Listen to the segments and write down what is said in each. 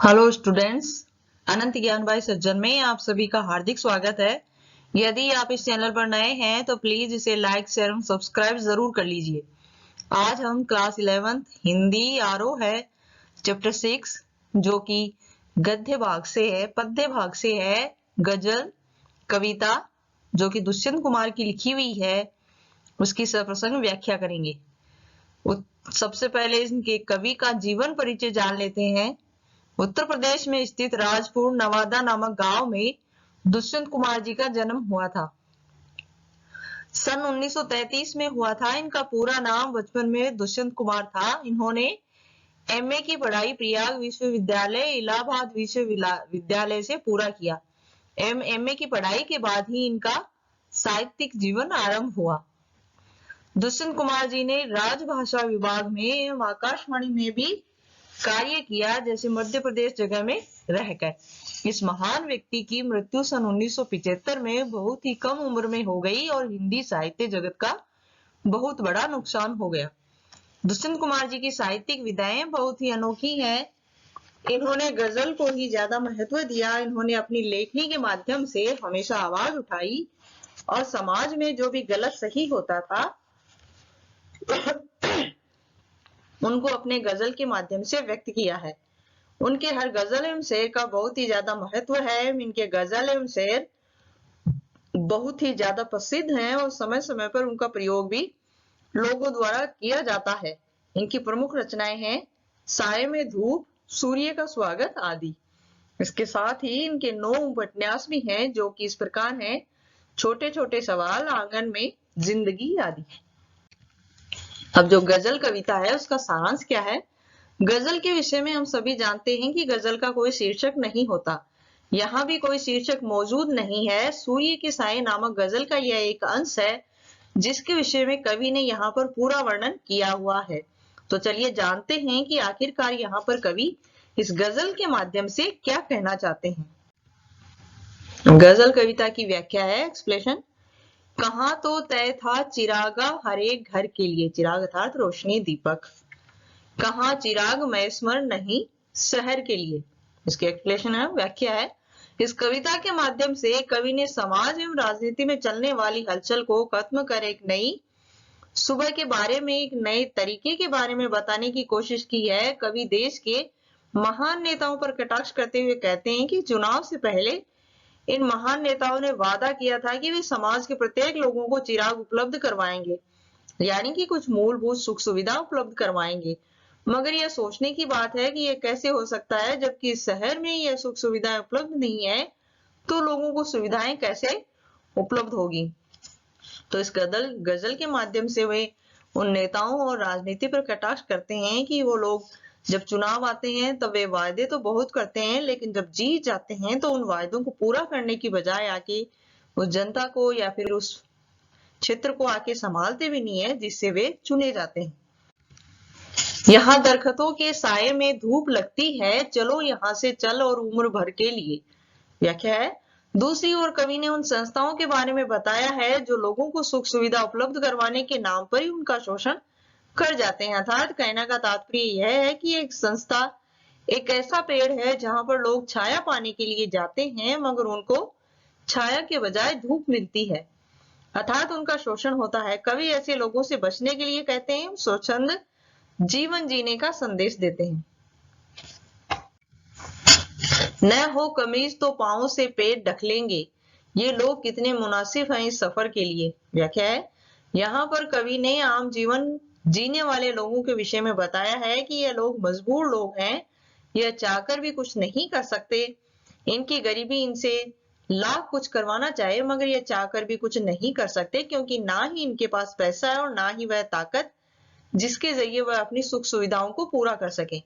Hello students, अनंत ज्ञान भाई सज्जन में आप सभी का हार्दिक स्वागत है। यदि आप इस चैनल पर नए हैं तो प्लीज इसे लाइक शेयर और सब्सक्राइब जरूर कर लीजिए। आज हम क्लास 11 हिंदी आरओ है चैप्टर 6 जो कि गद्य भाग से है, पद्य भाग से है, गजल कविता जो कि दुष्यंत कुमार की लिखी हुई है, उसकी सप्रसंग व्याख्या करेंगे। सबसे पहले इनके कवि का जीवन परिचय जान लेते हैं। उत्तर प्रदेश में स्थित राजपुर नवादा नामक गांव में दुष्यंत कुमार जी का जन्म हुआ था। सन 1933 में हुआ था। इनका पूरा नाम बचपन में दुष्यंत कुमार था। इन्होंने एमए की पढ़ाई प्रयाग विश्वविद्यालय इलाहाबाद विश्वविद्यालय से पूरा किया। एमए की पढ़ाई के बाद ही इनका साहित्यिक जीवन आरंभ हुआ। दुष्यंत कुमार जी ने राजभाषा विभाग में एवं आकाशवाणी में भी कार्य किया, जैसे मध्य प्रदेश जगह में रहकर। इस महान व्यक्ति की मृत्यु सन 1975 में बहुत ही कम उम्र में हो गई और हिंदी साहित्य जगत का बहुत बड़ा नुकसान हो गया। दुष्यंत कुमार जी की साहित्यिक विधाएं बहुत ही अनोखी हैं। इन्होंने गजल को ही ज्यादा महत्व दिया। इन्होंने अपनी लेखनी के माध्यम से हमेशा आवाज उठाई और समाज में जो भी गलत सही होता था उनको अपने गजल के माध्यम से व्यक्त किया है। उनके हर गजल एवं शेर का बहुत ही ज्यादा महत्व है। इनके गजल एवं शेर बहुत ही ज्यादा प्रसिद्ध हैं और समय समय पर उनका प्रयोग भी लोगों द्वारा किया जाता है। इनकी प्रमुख रचनाएं हैं साये में धूप, सूर्य का स्वागत आदि। इसके साथ ही इनके 9 उपन्यास भी हैं जो कि इस प्रकार हैं: छोटे छोटे सवाल, आंगन में जिंदगी आदि। अब जो गजल कविता है उसका सारांश क्या है। गजल के विषय में हम सभी जानते हैं कि गजल का कोई शीर्षक नहीं होता। यहाँ भी कोई शीर्षक मौजूद नहीं है। सूर्य के साये नामक गजल का यह एक अंश है जिसके विषय में कवि ने यहाँ पर पूरा वर्णन किया हुआ है। तो चलिए जानते हैं कि आखिरकार यहाँ पर कवि इस गजल के माध्यम से क्या कहना चाहते हैं। गजल कविता की व्याख्या है, एक्सप्लेनेशन। कहाँ तो तय था चिरागा हर एक घर के लिए, चिराग अर्थात रोशनी, दीपक। कहाँ चिराग मैस्मर नहीं शहर के लिए। इसकी एक्सप्लेनेशन है, व्याख्या है। इस कविता के माध्यम से कवि ने समाज एवं राजनीति में चलने वाली हलचल को खत्म कर एक नई सुबह के बारे में, एक नए तरीके के बारे में बताने की कोशिश की है। कवि देश के महान नेताओं पर कटाक्ष करते हुए कहते हैं कि चुनाव से पहले इन महान नेताओं ने वादा किया था कि वे समाज के प्रत्येक लोगों को चिराग उपलब्ध करवाएंगे, यानी कि कुछ मूलभूत सुख सुविधा उपलब्ध करवाएंगे। मगर यह सोचने की बात है कि यह कैसे हो सकता है जबकि शहर में यह सुख सुविधाएं उपलब्ध नहीं है, तो लोगों को सुविधाएं कैसे उपलब्ध होगी। तो इस गजल के माध्यम से वे उन नेताओं और राजनीति पर कटाक्ष करते हैं कि वो लोग जब चुनाव आते हैं तब वे वायदे तो बहुत करते हैं, लेकिन जब जीत जाते हैं तो उन वायदों को पूरा करने की बजाय आके उस जनता को या फिर उस क्षेत्र को आके संभालते भी नहीं है जिससे वे चुने जाते हैं। यहाँ दरख्तों के साये में धूप लगती है, चलो यहाँ से चल और उम्र भर के लिए। व्याख्या है। दूसरी ओर कवि ने उन संस्थाओं के बारे में बताया है जो लोगों को सुख सुविधा उपलब्ध करवाने के नाम पर ही उनका शोषण कर जाते हैं। अर्थात कहने का तात्पर्य यह है कि एक संस्था एक ऐसा पेड़ है जहां पर लोग छाया पाने के लिए जाते हैं, मगर उनको छाया के बजाय धूप मिलती है, अर्थात उनका शोषण होता है। कवि ऐसे लोगों से बचने के लिए कहते हैं स्वच्छंद जीवन जीने का संदेश देते हैं। न हो कमीज तो पांव से पेट ढक लेंगे, ये लोग कितने मुनासिब हैं इस सफर के लिए। व्याख्या है। यहाँ पर कवि ने आम जीवन जीने वाले लोगों के विषय में बताया है कि ये लोग मजबूर लोग हैं, यह चाहकर भी कुछ नहीं कर सकते। इनकी गरीबी इनसे लाख कुछ करवाना चाहे मगर यह चाहकर भी कुछ नहीं कर सकते, क्योंकि ना ही इनके पास पैसा है और ना ही वह ताकत जिसके जरिए वह अपनी सुख सुविधाओं को पूरा कर सके।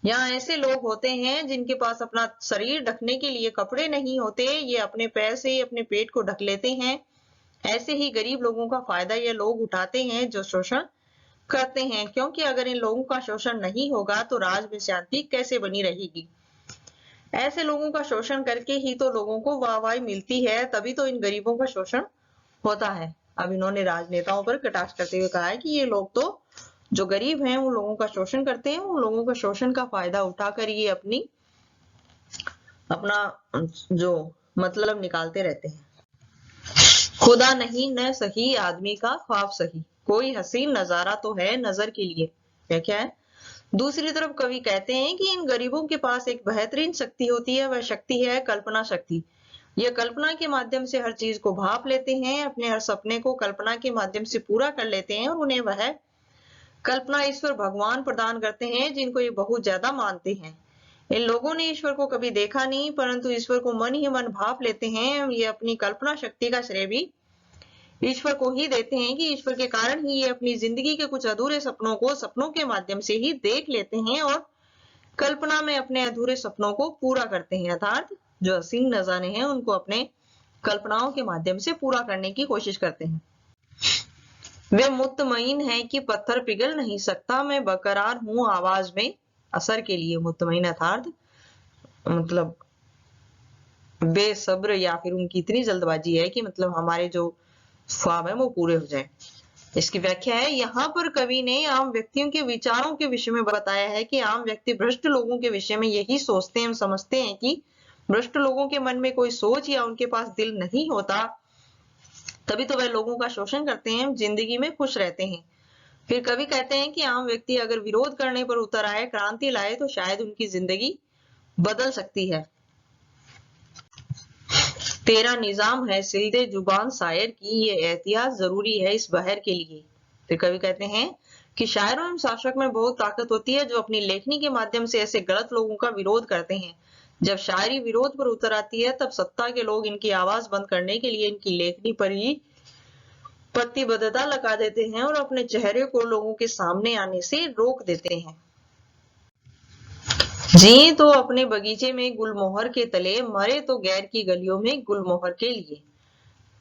यहाँ ऐसे लोग होते हैं जिनके पास अपना शरीर ढकने के लिए कपड़े नहीं होते, ये अपने पैर से ही अपने पेट को ढक लेते हैं। ऐसे ही गरीब लोगों का फायदा ये लोग उठाते हैं जो शोषण करते हैं, क्योंकि अगर इन लोगों का शोषण नहीं होगा तो राज में शांति कैसे बनी रहेगी। ऐसे लोगों का शोषण करके ही तो लोगों को वाहवाही मिलती है, तभी तो इन गरीबों का शोषण होता है। अब इन्होंने राजनेताओं पर कटाक्ष करते हुए कहा है कि ये लोग तो जो गरीब हैं उन लोगों का शोषण करते हैं, उन लोगों का शोषण का फायदा उठाकर ये अपनी अपना जो मतलब निकालते रहते हैं। खुदा नहीं न सही आदमी का ख्वाब सही, कोई हसीन नजारा तो है नजर के लिए। क्या है? दूसरी तरफ कवि कहते हैं कि इन गरीबों के पास एक बेहतरीन शक्ति होती है, वह शक्ति है कल्पना शक्ति। ये कल्पना के माध्यम से हर चीज को भाप लेते हैं, अपने हर सपने को कल्पना के माध्यम से पूरा कर लेते हैं और उन्हें वह कल्पना ईश्वर भगवान प्रदान करते हैं जिनको ये बहुत ज्यादा मानते हैं। इन लोगों ने ईश्वर को कभी देखा नहीं, परंतु ईश्वर को मन ही मन भाप लेते हैं। ये अपनी कल्पना शक्ति का श्रेय भी ईश्वर को ही देते हैं कि ईश्वर के कारण ही ये अपनी जिंदगी के कुछ अधूरे सपनों को सपनों के माध्यम से ही देख लेते हैं और कल्पना में अपने अधूरे सपनों को पूरा करते हैं। अर्थात जो हसीन नजारे हैं उनको अपने कल्पनाओं के माध्यम से पूरा करने की कोशिश करते हैं। वे मुतमईन है कि पत्थर पिघल नहीं सकता, मैं बरकरार हूं आवाज में असर के लिए। मुतमईन अर्थात मतलब बेसब्र या फिर उनकी इतनी जल्दबाजी है कि मतलब हमारे जो ख्वाब है वो पूरे हो जाए। इसकी व्याख्या है, यहाँ पर कवि ने आम व्यक्तियों के विचारों के विषय में बताया है कि आम व्यक्ति भ्रष्ट लोगों के विषय में यही सोचते हैं, समझते हैं कि भ्रष्ट लोगों के मन में कोई सोच या उनके पास दिल नहीं होता, तभी तो वह लोगों का शोषण करते हैं, जिंदगी में खुश रहते हैं। फिर कवि कहते हैं कि आम व्यक्ति अगर विरोध करने पर उतर आए, क्रांति लाए, तो शायद उनकी जिंदगी बदल सकती है। तेरा निजाम है सिलदे जुबान शायर की, ये एहतियात जरूरी है इस बहर के लिए। फिर कवि कहते हैं कि शायरों एवं शासक में बहुत ताकत होती है जो अपनी लेखनी के माध्यम से ऐसे गलत लोगों का विरोध करते हैं। जब शायरी विरोध पर उतर आती है तब सत्ता के लोग इनकी आवाज बंद करने के लिए इनकी लेखनी पर ही प्रतिबद्धता लगा देते हैं और अपने चेहरे को लोगों के सामने आने से रोक देते हैं। जी तो अपने बगीचे में गुलमोहर के तले, मरे तो गैर की गलियों में गुलमोहर के लिए।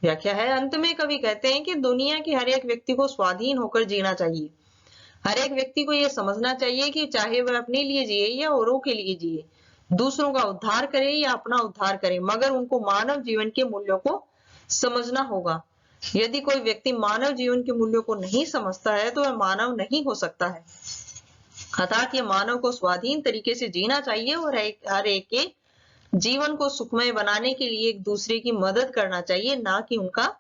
व्याख्या है, अंत में कवि कहते हैं कि दुनिया के हर एक व्यक्ति को स्वाधीन होकर जीना चाहिए। हर एक व्यक्ति को यह समझना चाहिए कि चाहे वह अपने लिए जिए या औरों के लिए जिए, दूसरों का उद्धार करे या अपना उद्धार करे, मगर उनको मानव जीवन के मूल्यों को समझना होगा। यदि कोई व्यक्ति मानव जीवन के मूल्यों को नहीं समझता है तो वह मानव नहीं हो सकता है। अर्थात ये मानव को स्वाधीन तरीके से जीना चाहिए और हर एक के जीवन को सुखमय बनाने के लिए एक दूसरे की मदद करना चाहिए, ना कि उनका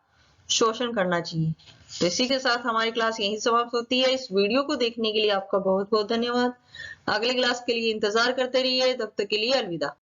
शोषण करना चाहिए। तो इसी के साथ हमारी क्लास यहीं समाप्त होती है। इस वीडियो को देखने के लिए आपका बहुत बहुत धन्यवाद। अगली क्लास के लिए इंतजार करते रहिए, तब तक के लिए अलविदा।